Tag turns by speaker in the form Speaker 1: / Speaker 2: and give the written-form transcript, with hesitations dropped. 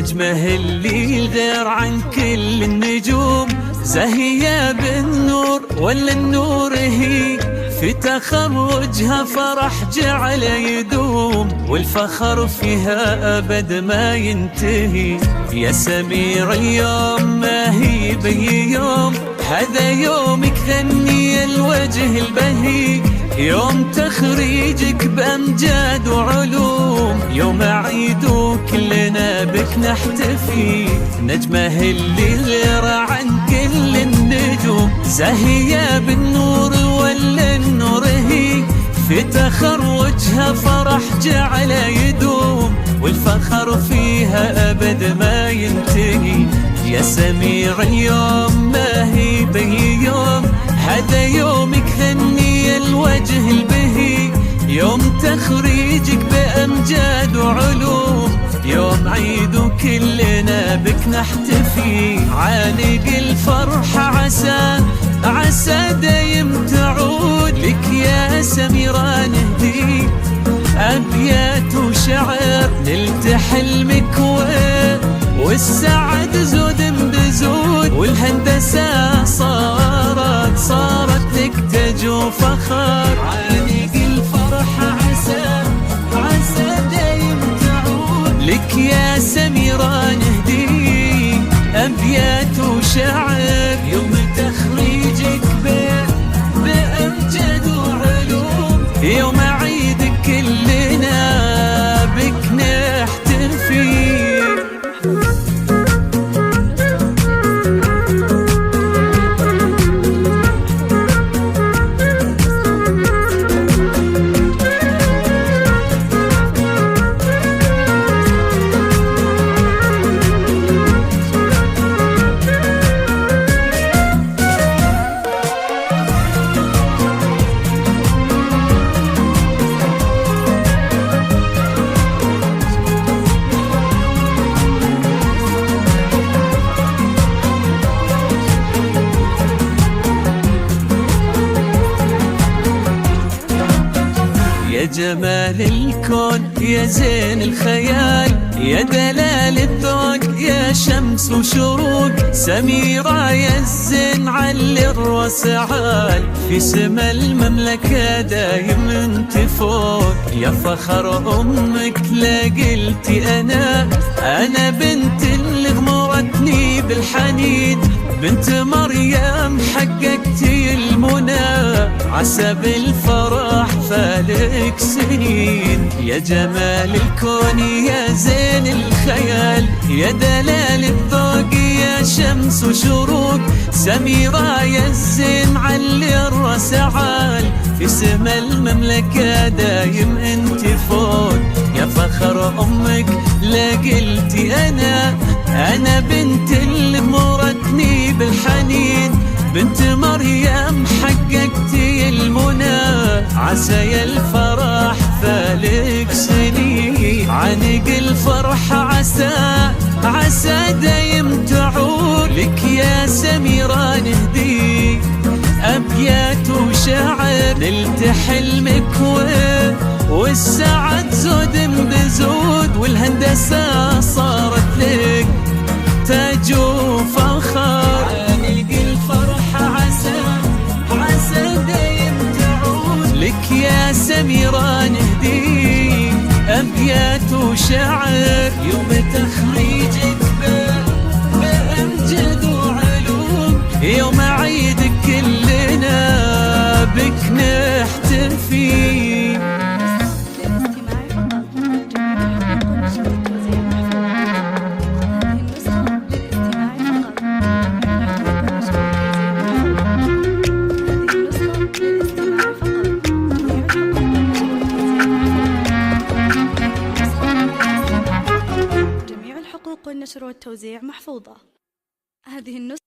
Speaker 1: نجمه اللي غير عن كل النجوم، زاهية بالنور ولا النور هي، في تخرجها فرح جعل يدوم، والفخر فيها أبد ما ينتهي. يا سميرة اليوم ما هي بي يوم، هذا يومك غني الوجه البهي، يوم تخريجك بأمجاد وعلوم، يوم عيد وكلنا بك نحتفي. نجمه اللي غير عن كل النجوم، زاهية بالنور ولا النور هي، في تخرجها فرح جعل يدوم، والفخر فيها أبد ما ينتهي. يا سميرة اليوم ما هي بي يوم، هذا يومك غني الوجه البهي، يوم تخريجك بأمجاد وعلوم، يوم عيد وكلنا بك نحتفي. عانق الفرحة عسى دايم تعود، لك يا سميرة نهدي أبيات وشعر، نلت حلمك والسعد زود بزود، والهندسة صارت لك تاج وفخر. عانق الفرحة عسى دايم تعود، لك يا سميرة نهدي أبيات وشعر، يوم تخريجك بأمجاد وعلوم، يوم عيدك كلنا بك نحتفي. يا جمال الكون يا زين الخيال، يا دلال الذوق يا شمس وشروق، سميرة يا الزين علي الراس عال، في سما المملكة دايم انت فوق. يا فخر أمك لا قلتي أنا بنت اللي غمرتني بالحنين، بنت مريم حققتي المنى، عسى بالفرح فالك سنين. يا جمال الكون يا زين الخيال، يا دلال الذوق يا شمس وشروق، سميرة يا الزين علي الراس عال، في سما المملكة دايم انت فوق. يا فخر أمك لا قلتي أنا بنت اللي مرتني بالحنين، بنت مريم حققتي المنى، عسى الفرح فالك سنين. عانق الفرحة عسى دايم تعود، لك يا سميرة نهدي أبيات وشعر، نلت حلمك والسعد زود بزود، والهندسة صارت لك تاج وفخر. عانق الفرحة عسى دايم تعود، لك يا سميرة نهدي أبيات وشعر، يوم تخريجك بأمجاد وعلوم، يوم عيدك كلنا بك نحتفي.
Speaker 2: النشر والتوزيع محفوظة. هذه النسخة